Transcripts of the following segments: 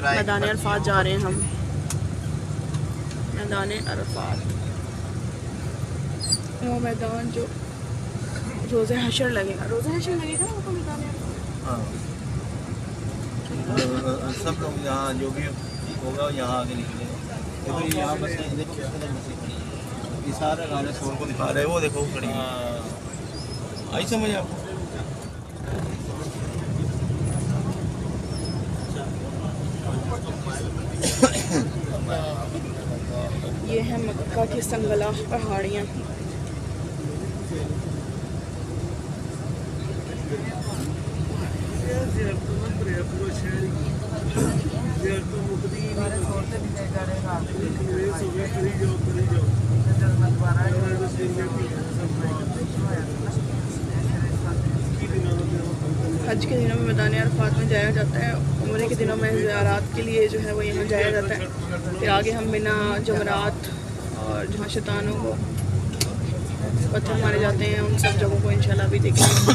میدان عرفات جا رہے ہیں ہم. میدان عرفات وہ میدان جو روز حشر لگے گا. روز حشر لگے گا وہ تو میدان عرفات. سب لوگ یہاں جو بھی ہوگا یہاں آگے نکلے گا. یہاں بس دیکھو یہ سارے گانے شور کو دکھا رہے ہیں. وہ دیکھو کھڑی آئی سمجھ آپ کو. یہ ہے مکہ کی سنگلاخ پہاڑیاں. حج کے دنوں میں میدان عرفات میں جایا جاتا ہے. عمرے کے دنوں میں زیارات کے لیے جو ہے وہ یہاں جایا جاتا ہے. پھر آگے ہم بنا جمرات اور جہاں شیطانوں کو پتھر مارے جاتے ہیں ان سب جگہوں کو انشاءاللہ بھی دیکھیں گے.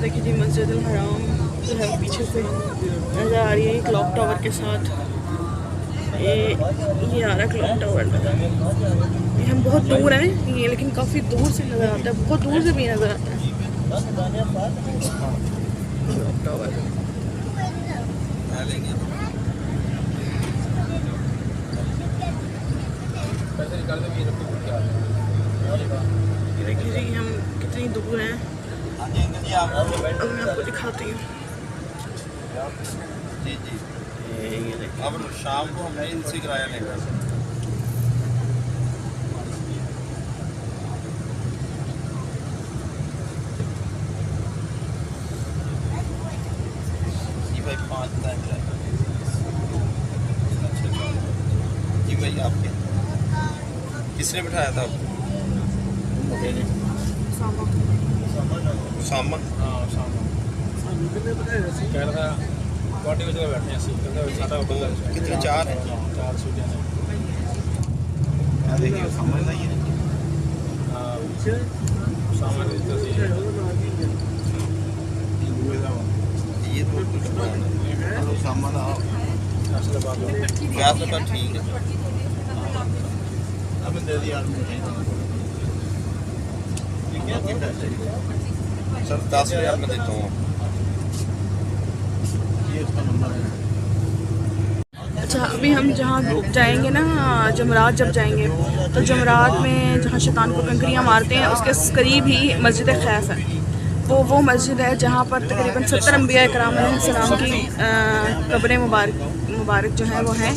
دیکھیے جی مسجد الحرام جو ہے پیچھے سے نظر آ رہی ہے کلاک ٹاور کے ساتھ. یہ آ رہا ہے کلاک ٹاور. یہ ہم بہت دور ہیں یہ لیکن کافی دور سے نظر آتا ہے. بہت دور سے بھی نظر آتا ہے کلاک ٹاور. دیکھیے جی ہم کتنی دور ہیں. اب میں آپ کو دکھاتی ہوں. جی جی اب شام کو ہم ان سے کرایہ لیں گے. جی بھائی 5 ٹائم جی بھائی آپ کے کس نے بٹھایا تھا آپ کو؟ ساما کتنے 4 ہیں. دیکھیے سمجھ نہیں ہے. یہ تو سامان ٹھیک ہے. اب دے دیا سر 10,000 میں دیتا ہوں. اچھا ابھی ہم جہاں جائیں گے نا جمرات جب جائیں گے تو جمرات میں جہاں شیطان کو کنکریاں مارتے ہیں اس کے قریب ہی مسجد خیف ہے. وہ مسجد ہے جہاں پر تقریباً 70 انبیاء کرام علیہ السلام کی قبریں مبارک جو ہیں وہ ہیں.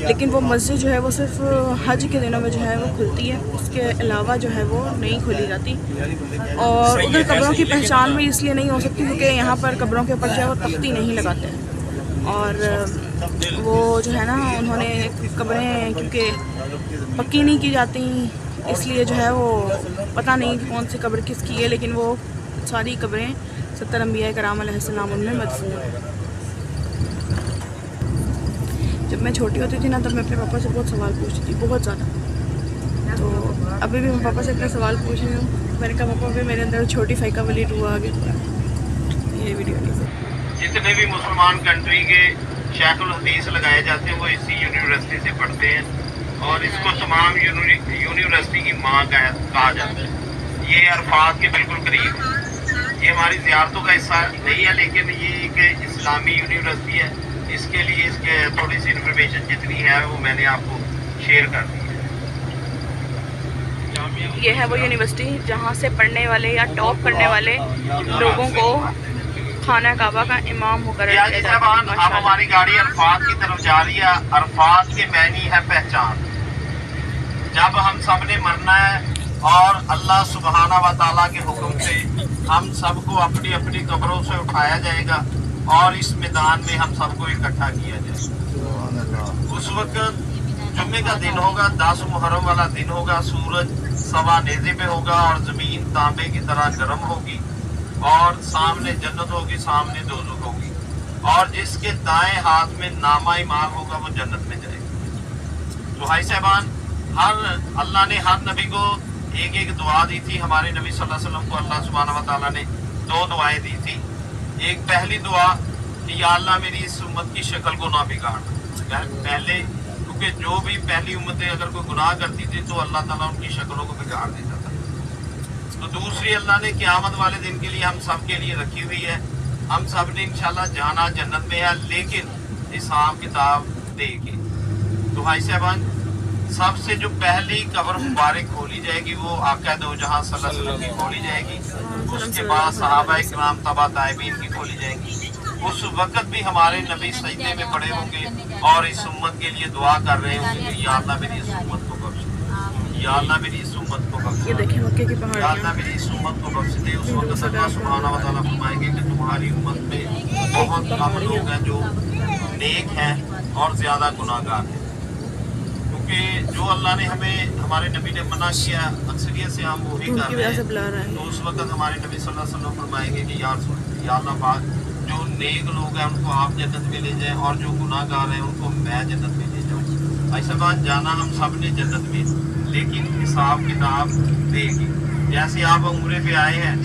لیکن وہ مسجد جو ہے وہ صرف حج کے دنوں میں جو ہے وہ کھلتی ہے. اس کے علاوہ جو ہے وہ نہیں کھولی جاتی. اور ادھر قبروں کی پہچان بھی اس لیے نہیں ہو سکتی کیونکہ یہاں پر قبروں کے اوپر جو ہے وہ تختی نہیں لگاتے ہیں. اور وہ جو ہے نا انہوں نے قبریں کیونکہ پکی نہیں کی جاتی اس لیے جو ہے وہ پتہ نہیں کون سی قبر کس کی ہے. لیکن وہ ساری قبریں 70 انبیاء کرام علیہ السلام ان میں مدفون ہیں. جب میں چھوٹی ہوتی تھی نا تب میں اپنے پاپا سے بہت سوال پوچھتی تھی بہت زیادہ. تو ابھی بھی میں پاپا سے اتنے سوال پوچھ رہی ہوں. میں نے کہا پاپا بھی میرے اندر چھوٹی فائقہ ولی ٹو آ گئی. یہ ویڈیو نہیں. جتنے بھی مسلمان کنٹری کے شیخ الحدیث لگائے جاتے ہیں وہ اسی یونیورسٹی سے پڑھتے ہیں اور اس کو تمام یونیورسٹی کی ماں کہا جاتا ہے. یہ عرفات کے بالکل قریب ہے. یہ ہماری زیارتوں کا حصہ نہیں ہے لیکن یہ ایک اسلامی یونیورسٹی ہے. اس کے لیے اس کے تھوڑی سی انفارمیشن جتنی ہے وہ میں نے آپ کو شیئر کر دی ہے. یہ ہے وہ یونیورسٹی جہاں سے پڑھنے والے یا ٹاپ کرنے والے لوگوں کو خانہ کعبہ کا امام مقرر کیا جاتا ہے. اب ہماری گاڑی عرفات کی طرف جا رہی ہے. عرفات کے معنی ہے پہچان. جب ہم سب نے مرنا ہے اور اللہ سبحانہ و تعالیٰ کے حکم سے ہم سب کو اپنی اپنی قبروں سے اٹھایا جائے گا اور اس میدان میں ہم سب کو اکٹھا کیا جائے گا. اس وقت جمعے کا دن ہوگا. 10 محرم والا دن ہوگا. سورج سوا نیزے پہ ہوگا اور زمین تانبے کی طرح گرم ہوگی اور سامنے جنت ہوگی سامنے دوزخ ہوگی. اور جس کے دائیں ہاتھ میں نامہ اعمال ہوگا وہ جنت میں جائے گا. تو بھائی صاحبان अल्लाह ने हर नबी को एक एक दुआ दी थी। हमारे नबी सल्लल्लाहु अलैहि वसल्लम को अल्लाह सुब्हानहू व तआला ने 2 दुआएं दी थी। एक पहली दुआ कि या अल्लाह मेरी इस उम्मत की शक्ल को ना बिगाड़। पहले क्योंकि जो भी पहली उम्मतें अगर कोई गुनाह करती थी तो अल्लाह ताला उनकी शक्लों को बिगाड़ देता था। तो दूसरी अल्लाह ने क़यामत वाले दिन के लिए हम सब के लिए रखी हुई है। हम सब ने इंशाल्लाह जाना जन्नत में है, लेकिन हिसाब किताब दे के। तो भाई साहबान, सबसे जो पहली कब्र मुबारक खोली जाएगी वो आका दो जहां सल्लल्लाहु अलैहि वसल्लम की खोली जाएगी। उसके बाद सहाबा इकराम तबा ताबिईन की खोली जाएगी। उस वक्त भी हमारे नबी सजदे में पड़े होंगे और इस उम्मत के लिए दुआ कर रहे होंगे कि या अल्लाह मेरी इस उम्मत को बख्श दे, या अल्लाह मेरी इस उम्मत को बख्श ये दे, देखिए मक्के की या पहाड़ियाँ। अल्लाह मेरी इस उम्मत को बख्श दे। उस वक्त अल्लाह सुब्हानहू व तआला फरमाएंगे कि तुम्हारी उम्मत में बहुत कम लोग हैं जो नेक हैं और ज़्यादा गुनाहगार हैं। क्योंकि जो अल्लाह ने हमें, हमारे नबी ने मना किया, अक्सरियत से हम वही कर उनकी रहे वजह से हैं। बुला रहा है। तो उस वक्त हमारे नबी सल्लल्लाहु अलैहि वसल्लम फरमाएंगे कि या अल्लाह पाक जो नेक लोग हैं उनको आप जन्नत में ले जाएं और जो गुनाहगार हैं उनको मैं जन्नत में ले जाऊँ। ऐसा बात जाना हम सब ने जन्नत में, लेकिन हिसाब किताब देगी। जैसे आप उम्रे पे आए हैं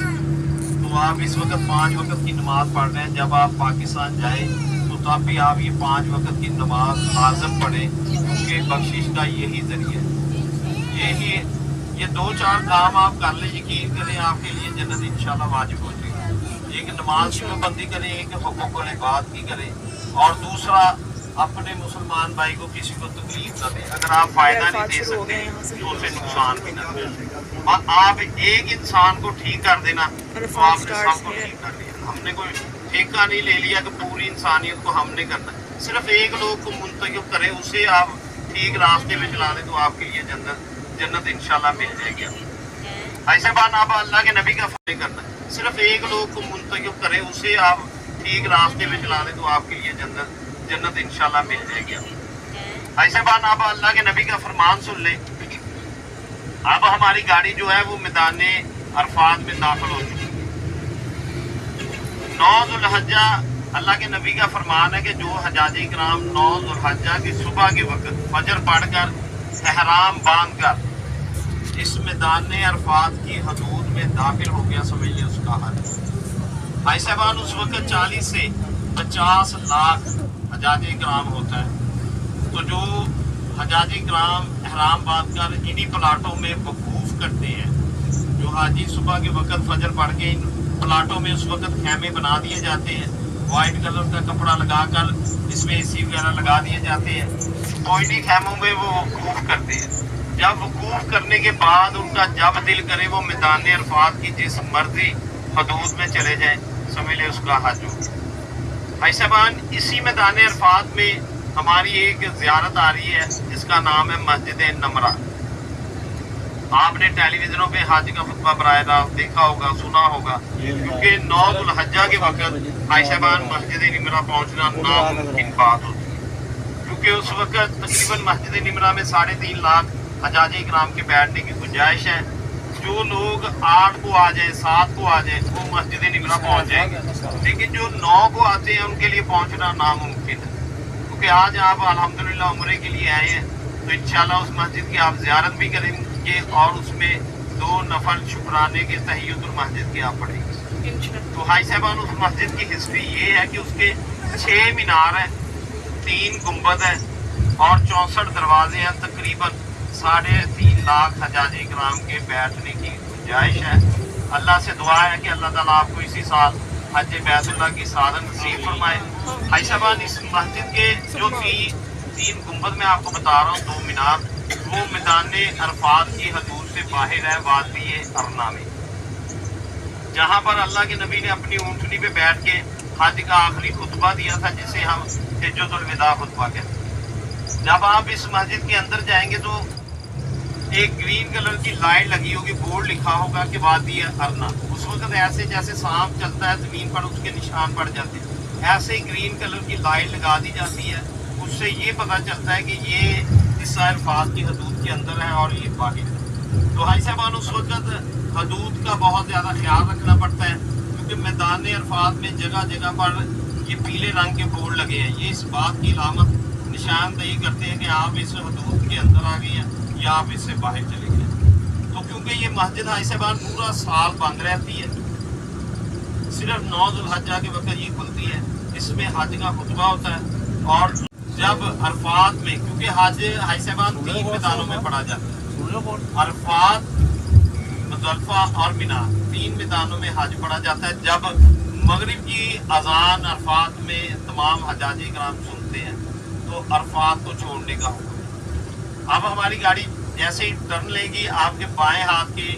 तो आप इस वक्त 5 वक्त की नमाज़ पढ़ रहे हैं। जब आप पाकिस्तान जाए तो तब भी आप ये 5 वक्त की नमाज लाज़िम पढ़ें, क्योंकि बख्शिश का यही ज़रिया है। यही ये 2-4 काम आप कर लें, यकीन करें आपके लिए जन्नत इंशाल्लाह वाजिब हो जाएगी। एक नमाज की पाबंदी करें, एक हुकूक़ुल इबाद की करें, और दूसरा अपने मुसलमान भाई को किसी को तकलीफ न दें। अगर आप फ़ायदा नहीं दे सकते तो उसे नुकसान भी न दें। और आप एक इंसान को ठीक कर देना तो आपने सबको ठीक कर दिया। हमने कोई ठेका नहीं ले लिया कि पूरी इंसानियत को हमने करना। सिर्फ एक लोग को मुंतखब करें, उसे आप ठीक रास्ते में चला दें तो आपके लिए जन्नत इंशाल्लाह मिल जाएगी। ऐसे बात आप अल्लाह के नबी का फर्ज करना। सिर्फ एक लोग को मुंतखब करें, उसे आप ठीक रास्ते में चला दें तो आपके लिए जन्नत इंशाल्लाह मिल जाएगी। ऐसे बात आप अल्लाह के नबी का फरमान सुन लें। अब हमारी गाड़ी जो है वो मैदान अरफात में दाखिल हो चुकी है। 9 ज़ुल्हज्जा अल्लाह के नबी का फरमान है कि जो हजाजी कराम 9 ज़ुल्हज्जा की सुबह के वक्त फजर पढ़कर एहराम बांधकर इस मैदान अरफात की हदूद में दाखिल हो गया, समझ लिया उसका हल। भाई साहबान, उस वक्त 40 से 50 लाख हजाजी कराम होता है। तो जो हजाजी कराम एहराम बांधकर इन्हीं प्लाटों में वकूफ करते हैं। जो हाजी सुबह के वक्त फजर पढ़ के इन प्लाटों में उस वक्त खैमे बना दिए जाते हैं, वाइट कलर का कपड़ा लगाकर इसमें एसी वगैरह लगा दिए जाते हैं। तो इन्हीं खैमों में वो वकूफ करते हैं। जब वकूफ करने के बाद उनका जब दिल करे वो मैदान अरफात की जिस मर्जी हदूद में चले जाएं, समझ ले उसका हज हो। भाई साहबान, इसी मैदान अरफात में हमारी एक ज़ियारत आ रही है जिसका नाम है मस्जिद नमरा। आपने टेलीविजनों पे हज का खुतबा बराए रास्त देखा होगा, सुना होगा, क्योंकि 9 ज़ुल्हज्जा के वक्त भाई साहबान मस्जिद नमरा पहुंचना नामुमकिन बात होती है। क्योंकि उस वक्त तकरीबन मस्जिद नमरा में 3.5 लाख हजाजी कराम के बैठने की गुंजाइश है। जो लोग 8 को आ जाए, 7 को आ जाए, वो मस्जिद नमरा पहुंच जाएंगे, लेकिन जो 9 को आते हैं उनके लिए पहुंचना नामुमकिन है। क्योंकि आज आप अल्हम्दुलिल्लाह उम्रे के लिए आए हैं तो इंशाल्लाह उस मस्जिद की आप ज़ियारत भी करेंगे और उसमें 2 नफल शुक्राने के तहियतुल मस्जिद के आप पढ़ेंगे। तो भाई साहबान, उस मस्जिद की हिस्ट्री ये है कि उसके 6 मीनार हैं, 3 गुंबद है और 64 दरवाजे हैं। तकरीबन 3.5 लाख हजाजी कराम के बैठने की गुंजाइश है। अल्लाह से दुआ है कि अल्लाह ताला आपको इसी साल हज बैतुल्लाह की सादत नसीब फरमाए। भाई साहबान, इस मस्जिद के जो 3 गुंबद में आपको बता रहा हूँ, 2 मीनार, वो मैदान अरफात की हदूद से बाहर है, वादी अरना में, जहाँ पर अल्लाह के नबी ने अपनी ऊँटनी पे बैठ के हज का आखिरी खुतबा दिया था, जिसे हम हिज्जतुल विदा खुतबा कहते हैं। जब आप इस मस्जिद के अंदर जाएंगे तो एक ग्रीन कलर की लाइन लगी होगी, बोर्ड लिखा होगा कि वादी अरना। उस वक्त ऐसे जैसे सांप चलता है जमीन पर उसके निशान पड़ जाते हैं, ऐसे ग्रीन कलर की लाइन लगा दी जाती है। उससे ये पता चलता है कि ये हिस्सा अरफात की हदूद के अंदर है और ये बाहर है। तो भाई साहबान, उस वक्त हदूद का बहुत ज़्यादा ख्याल रखना पड़ता है, क्योंकि मैदान अरफात में जगह जगह पर ये पीले रंग के बोर्ड लगे हैं। ये इस बात की अलामत निशानदेही करते हैं कि आप इस हदूद के अंदर आ गए हैं, या आप इससे बाहर चले गए। तो क्योंकि ये मस्जिद हाइसबान पूरा साल बंद रहती है, सिर्फ 9 ज़ुल्हज्जा के वक्त ये खुलती है, इसमें हज का खुतबा होता है। और जब अरफात में, क्योंकि हज हाइसबान 3 मैदानों में पढ़ा जाता है, अरफात, मुज़दलिफ़ा और मिना 3 मैदानों में हज पढ़ा जाता है। जब मगरिब की अजान अरफात में तमाम हजाजी कराम सुनते हैं तो अरफात को छोड़ने का हुक्म। अब हमारी गाड़ी जैसे ही टर्न लेगी, आपके बाएं हाथ के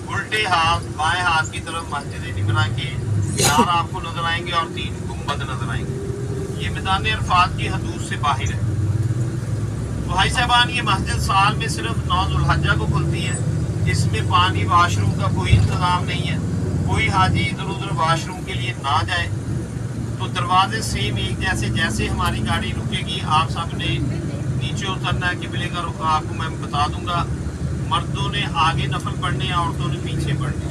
उल्टे हाथ बाएं हाथ की तरफ मस्जिद निमरा के मीनार आपको नजर आएंगे और 3 गुंबद नजर आएंगे। ये मैदान अरफात की हदूद से बाहर है। तो भाई साहबान, ये मस्जिद साल में सिर्फ 9 ज़ुल्हज्जा को खुलती है। इसमें पानी वाशरूम का कोई इंतजाम नहीं है, कोई हाजी इधर उधर वाशरूम के लिए ना जाए। तो दरवाजे सेम एक जैसे, जैसे हमारी गाड़ी रुकेगी आप सब ने नीचे उतरना है। किबले का रुख आपको मैं बता दूंगा। मर्दों ने आगे नफल पढ़ने हैं, औरतों ने पीछे पढ़ने।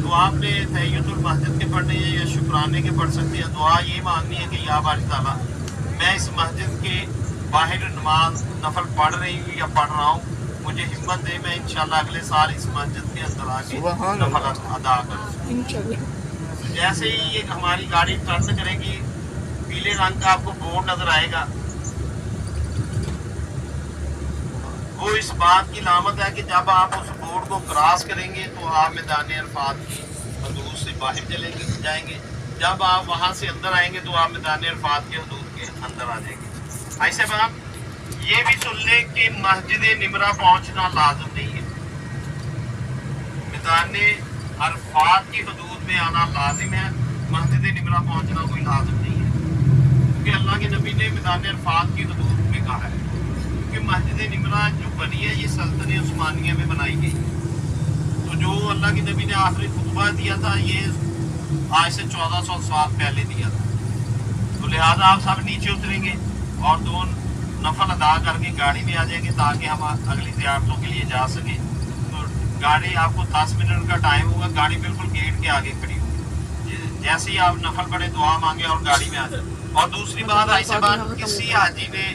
तो आपने तहियतुल मस्जिद के पढ़ने हैं या शुक्राने के पढ़ सकते हैं। दुआ ये मांगनी है कि या बारी ताला, मैं इस मस्जिद के बाहर नमाज नफल पढ़ रही हूँ या पढ़ रहा हूँ, मुझे हिम्मत दे, मैं इंशाल्लाह अगले साल इस मस्जिद के अंदर आके नफल अदा करूँ। जैसे ही ये हमारी गाड़ी टर्न करेगी, पीले रंग का आपको बोर्ड नजर आएगा। वो इस बात की लामत है कि जब आप उस बोर्ड को क्रॉस करेंगे तो आप मैदान अरफात की हदूद से बाहर जाएंगे। जब आप वहाँ से अंदर आएंगे तो आप मैदान अरफात की हदूद के अंदर आ जाएंगे। ऐसे में आप ये भी सुन लें कि मस्जिद निमरा पहुँचना लाजम नहीं है, मैदान अरफात की हदूद में आना लाजिम है। मस्जिद निमरा पहुँचना कोई लाजिम नहीं है, क्योंकि अल्लाह के नबी ने मैदान अरफात की हदूद में कहा है। क्योंकि मस्जिद निमरा जो बनी है ये सल्तनत उस्मानिया में बनाई गई। तो जो अल्लाह के नबी ने आखिरी खुतबा दिया था ये आज से 1400 साल पहले दिया था। तो लिहाजा आप सब नीचे उतरेंगे और 2 नफल अदा करके गाड़ी में आ जाएंगे ताकि हम अगली ज़ियारतों के लिए जा सकें। तो गाड़ी आपको 10 मिनट का टाइम होगा, गाड़ी बिल्कुल गेट के आगे खड़ी होगी। जैसे ही आप नफल पढ़े दुआ मांगे और गाड़ी में आ जाए। और दूसरी बात, ऐसे बात किसी हाजी ने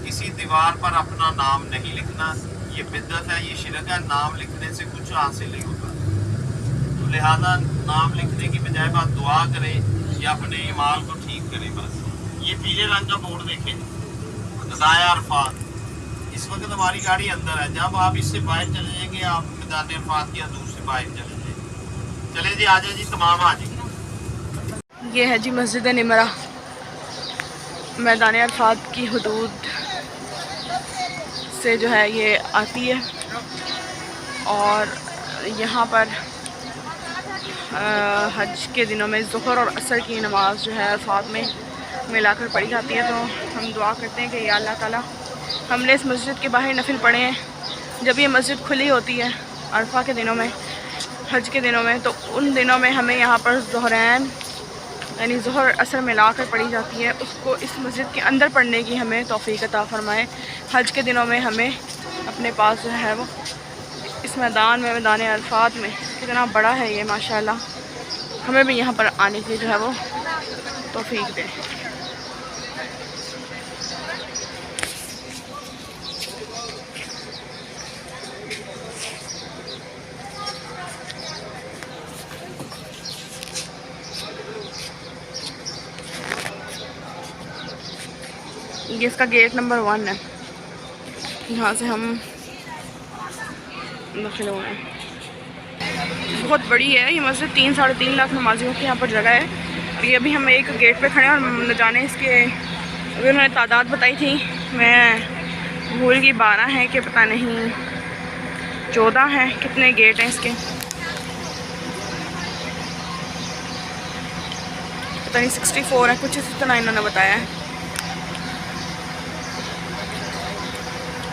किसी दीवार पर अपना नाम नहीं लिखना, ये बिदअत है, ये शिरक है। नाम लिखने से कुछ हासिल नहीं होता। तो लिहाजा नाम लिखने की बजाय बात दुआ करें या अपने ईमाल को ठीक करें। बस ये पीले रंग का बोर्ड देखें, ज़ाया अरफात। इस वक्त हमारी गाड़ी अंदर है, जब आप इससे बाहर चले जाएंगे आप मैदान अरफात की हदूद से बाहर चले जाएंगे। चले जी, आ जाए जी, तमाम आ जाए। ये है जी मस्जिद निमरा, मैदान अरफात की हदूद से जो है ये आती है। और यहाँ पर हज के दिनों में ज़ुहर और असर की नमाज जो है अरफात में मिलाकर पढ़ी जाती है। तो हम दुआ करते हैं कि या अल्लाह ताला, हमने इस मस्जिद के बाहर नफिल पढ़े हैं। जब ये मस्जिद खुली होती है अरफा के दिनों में, हज के दिनों में, तो उन दिनों में हमें यहाँ पर ज़ुहरैन यानी ज़ुहर असर मिलाकर पढ़ी जाती है। उसको इस मस्जिद के अंदर पढ़ने की हमें तौफ़ीक़ अता फ़रमाए। हज के दिनों में हमें अपने पास जो है वो इस मैदान में, मैदान अरफात में, कितना बड़ा है ये माशाअल्लाह, हमें भी यहाँ पर आने की जो है वो तौफ़ीक़ दे। ये इसका गेट नंबर 1 है, यहाँ से हम दाखिल हुए हैं। बहुत बड़ी है ये मस्जिद, 3-3.5 लाख नमाजियों की यहाँ पर जगह है। और ये अभी हम एक गेट पे खड़े हैं और न जाने इसके अभी उन्होंने तादाद बताई थी, मैं भूल गई, 12 हैं कि पता नहीं 14 हैं, कितने गेट हैं इसके पता नहीं, 64 है कुछ इस तरह इन्होंने बताया है।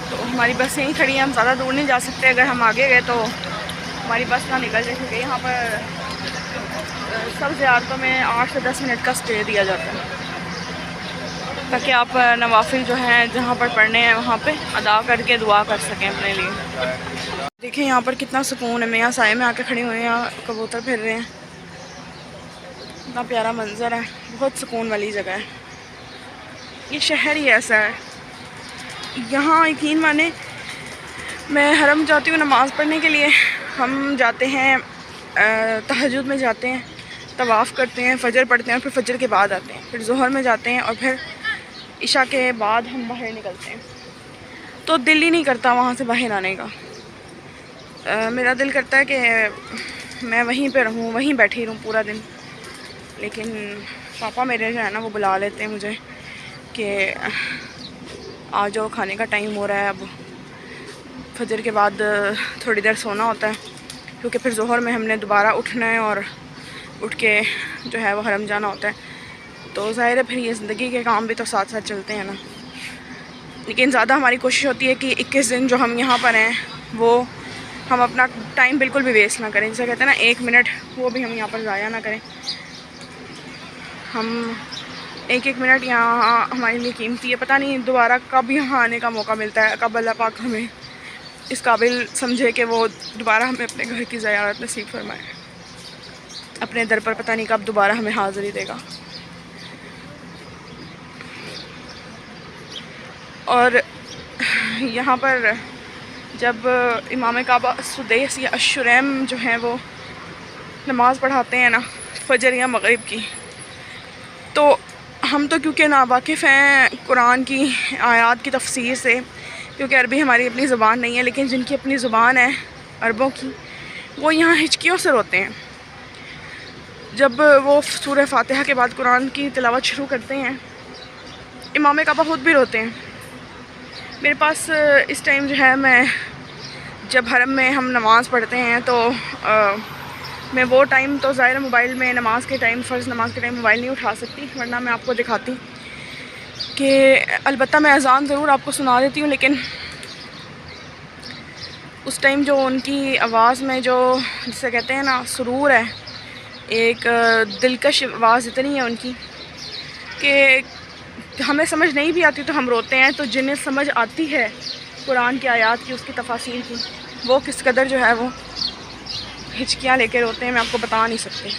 तो हमारी बस यहीं खड़ी है, हम ज़्यादा दूर नहीं जा सकते। अगर हम आगे गए तो हमारी बस ना निकल जाए, क्योंकि यहाँ पर सब ज़ियारतों में 8 से 10 मिनट का स्टे दिया जाता है, ताकि आप नवाफिल जो हैं जहाँ पर पढ़ने हैं वहाँ पे अदा करके दुआ कर सकें अपने लिए। देखिए यहाँ पर कितना सुकून है। मैं यहाँ साए में आके खड़ी हुई हूँ, यहाँ कबूतर फिर रहे हैं, इतना प्यारा मंजर है, बहुत सुकून वाली जगह है। ये शहर ही ऐसा है, यहाँ यकीन माने میں حرم جاتی ہوں نماز پڑھنے کے لیے. ہم جاتے ہیں تہجد میں جاتے ہیں, طواف کرتے ہیں, فجر پڑھتے ہیں اور پھر فجر کے بعد آتے ہیں, پھر ظہر میں جاتے ہیں اور پھر عشاء کے بعد ہم باہر نکلتے ہیں. تو دل ہی نہیں کرتا وہاں سے باہر آنے کا. میرا دل کرتا ہے کہ میں وہیں پہ رہوں, وہیں بیٹھی رہوں پورا دن. لیکن پاپا میرے جو ہے نا وہ بلا لیتے ہیں مجھے کہ آ جاؤ, کھانے کا ٹائم ہو رہا ہے. اب فجر کے بعد تھوڑی دیر سونا ہوتا ہے کیونکہ پھر ظہر میں ہم نے دوبارہ اٹھنا ہے اور اٹھ کے جو ہے وہ حرم جانا ہوتا ہے. تو ظاہر ہے پھر یہ زندگی کے کام بھی تو ساتھ ساتھ چلتے ہیں نا. لیکن زیادہ ہماری کوشش ہوتی ہے کہ 21 دن جو ہم یہاں پر ہیں وہ ہم اپنا ٹائم بالکل بھی ویسٹ نہ کریں. جیسے کہتے ہیں نا 1 منٹ وہ بھی ہم یہاں پر ضائع نہ کریں. ہم 1 منٹ یہاں ہمارے لیے قیمتی ہے. پتہ نہیں دوبارہ کب یہاں آنے کا موقع ملتا ہے, کب اللہ پاک ہمیں اس قابل سمجھے کہ وہ دوبارہ ہمیں اپنے گھر کی زیارت نصیب فرمائے. اپنے در پر پتہ نہیں کب دوبارہ ہمیں حاضری دے گا. اور یہاں پر جب امام کعبہ سدیس یا الشریم جو ہیں وہ نماز پڑھاتے ہیں نا فجر یا مغرب کی, تو ہم تو کیونکہ ناواقف ہیں قرآن کی آیات کی تفسیر سے, کیونکہ عربی ہماری اپنی زبان نہیں ہے, لیکن جن کی اپنی زبان ہے عربوں کی, وہ یہاں ہچکیوں سے روتے ہیں جب وہ سورہ فاتحہ کے بعد قرآن کی تلاوت شروع کرتے ہیں. امام کعبہ خود بھی روتے ہیں. میرے پاس اس ٹائم جو ہے, میں جب حرم میں ہم نماز پڑھتے ہیں تو میں وہ ٹائم تو ظاہر موبائل میں نماز کے ٹائم, فرض نماز کے ٹائم موبائل نہیں اٹھا سکتی, ورنہ میں آپ کو دکھاتی کہ البتہ میں اذان ضرور آپ کو سنا دیتی ہوں. لیکن اس ٹائم جو ان کی آواز میں جو جسے کہتے ہیں نا سرور ہے, ایک دلکش آواز اتنی ہے ان کی کہ ہمیں سمجھ نہیں بھی آتی تو ہم روتے ہیں. تو جنہیں سمجھ آتی ہے قرآن کی آیات کی, اس کی تفاسیر کی, وہ کس قدر جو ہے وہ ہچکیاں لے کے روتے ہیں, میں آپ کو بتا نہیں سکتی.